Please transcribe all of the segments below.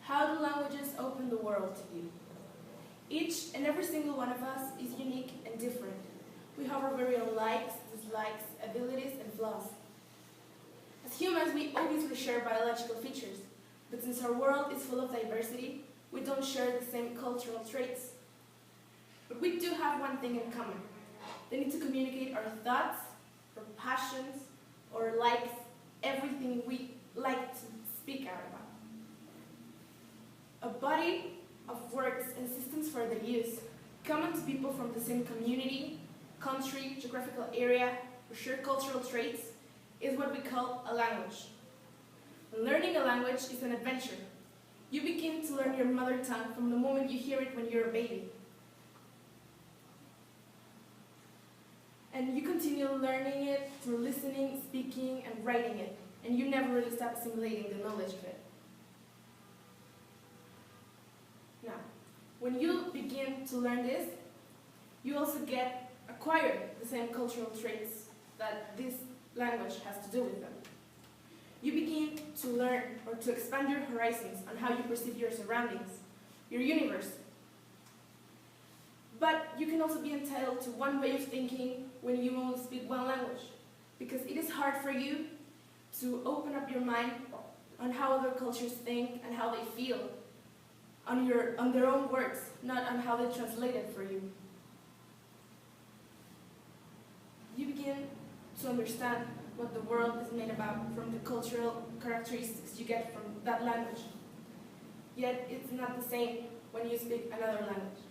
How do languages open the world to you? Each and every single one of us is unique and different. We have our very own likes, dislikes, abilities, and flaws. As humans, we obviously share biological features, but since our world is full of diversity, we don't share the same cultural traits. But we do have one thing in common. We need to communicate our thoughts, our passions, our likes, everything we like to speak out about. A body of words and systems for their use, common to people from the same community, country, geographical area, or shared cultural traits, is what we call a language. Learning a language is an adventure. You begin to learn your mother tongue from the moment you hear it when you're a baby. And you continue learning it through listening, speaking, and writing it, and you never really stop assimilating the knowledge of it. Now, when you begin to learn this, you also acquire the same cultural traits that this language has to do with them. You begin to learn or to expand your horizons on how you perceive your surroundings, your universe. But you can also be entitled to one way of thinking when you only speak one language, because it is hard for you to open up your mind on how other cultures think and how they feel on their own words, not on how they translate it for you. You begin to understand what the world is made about from the cultural characteristics you get from that language. Yet it's not the same when you speak another language.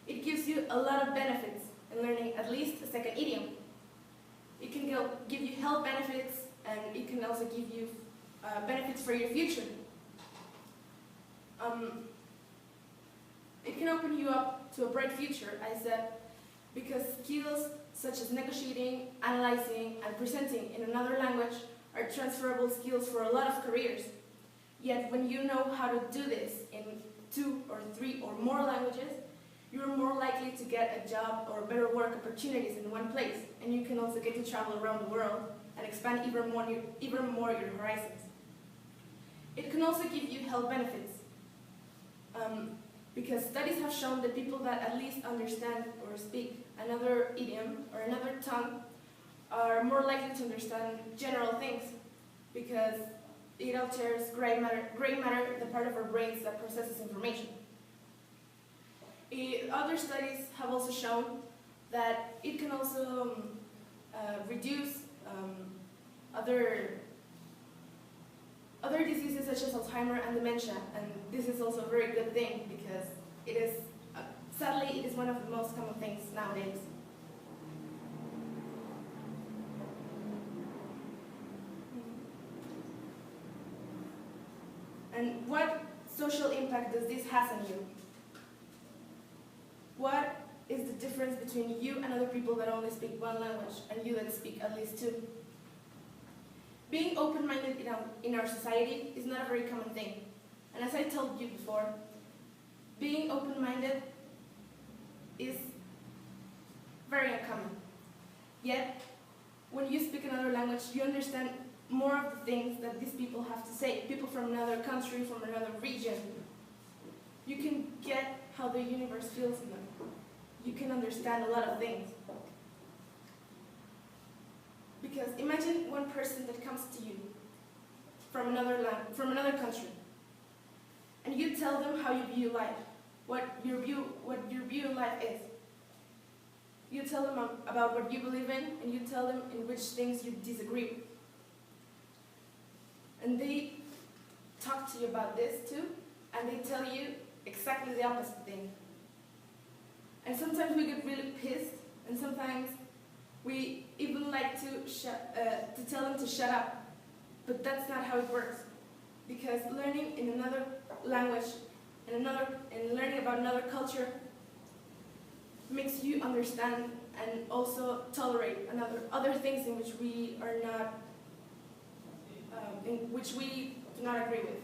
It gives you a lot of benefits in learning at least a second idiom. It can give you health benefits, and it can also give you benefits for your future. It can open you up to a bright future, I said, because skills such as negotiating, analyzing, and presenting in another language are transferable skills for a lot of careers. Yet when you know how to do this in 2 or 3 or more languages, you're more likely to get a job or better work opportunities in one place, and you can also get to travel around the world and expand even more your horizons. It can also give you health benefits, because studies have shown that people that at least understand or speak another idiom or another tongue are more likely to understand general things, because it alters gray matter, the part of our brains that processes information. Other studies have also shown that it can also reduce other diseases such as Alzheimer's and dementia, and this is also a very good thing because it is, sadly, it is one of the most common things nowadays. And what social impact does this have on you? What is the difference between you and other people that only speak one language and you that speak at least 2? Being open-minded in our society is not a very common thing. And as I told you before, being open-minded is very uncommon. Yet, when you speak another language, you understand more of the things that these people have to say. People from another country, from another region. You can get how the universe feels in them. You can understand a lot of things. Because imagine one person that comes to you from another country, and you tell them how you view life, what your view in life is. You tell them about what you believe in, and you tell them in which things you disagree with. And they talk to you about this too, and they tell you exactly the opposite thing. And sometimes we get really pissed, and sometimes we even like to tell them to shut up. But that's not how it works. Because learning in another language and learning about another culture makes you understand and also tolerate other things in which we are not, in which we do not agree with.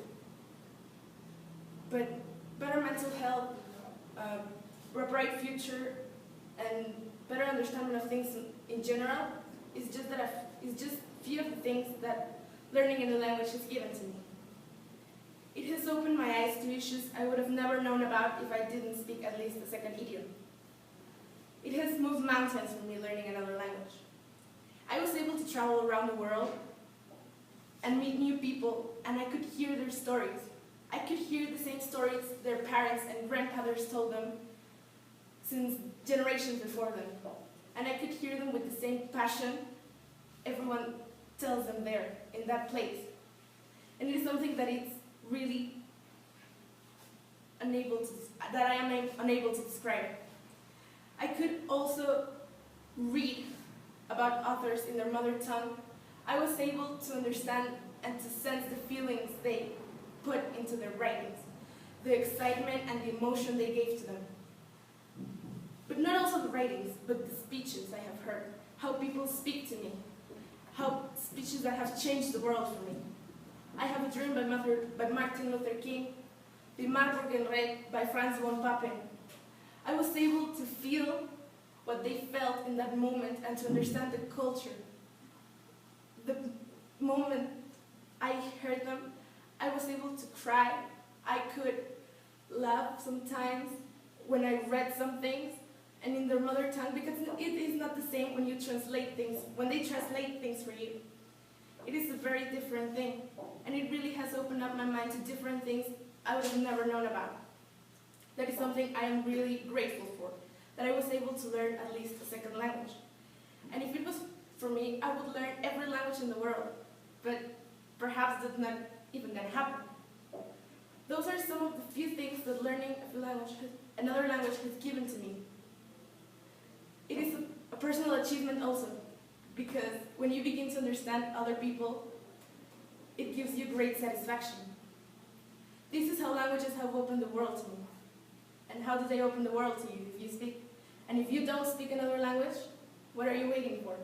But better mental health, a bright future, and better understanding of things in general is just few of the things that learning a new language has given to me. It It has opened my eyes to issues I would have never known about if I didn't speak at least a second idiom. It has moved mountains for me learning another language. I was able to travel around the world and meet new people, and I could hear their stories. I could hear the same stories their parents and grandfathers told them since generations before them. And I could hear them with the same passion everyone tells them there, in that place. And it is something that it's really that I am unable to describe. I could also read about authors in their mother tongue. I was able to understand and to sense the feelings they put into their writings, the excitement and the emotion they gave to them. But not also the writings, but the speeches I have heard, how people speak to me, how speeches that have changed the world for me. I Have a Dream by Martin Luther King, Die Marburg en Red by Franz von Papen. I was able to feel what they felt in that moment and to understand the culture. The moment I heard them, I was able to cry. I could laugh sometimes when I read some things and in their mother tongue, because it is not the same when you translate things, when they translate things for you. It is a very different thing, and it really has opened up my mind to different things I would have never known about. That is something I am really grateful for, that I was able to learn at least a second language. And if it was for me, I would learn every language in the world, but perhaps that's not even going to happen. Those are some of the few things that learning another language has given to me. It is a personal achievement also, because when you begin to understand other people, it gives you great satisfaction. This is how languages have opened the world to me. And how do they open the world to you if you speak? And if you don't speak another language, what are you waiting for?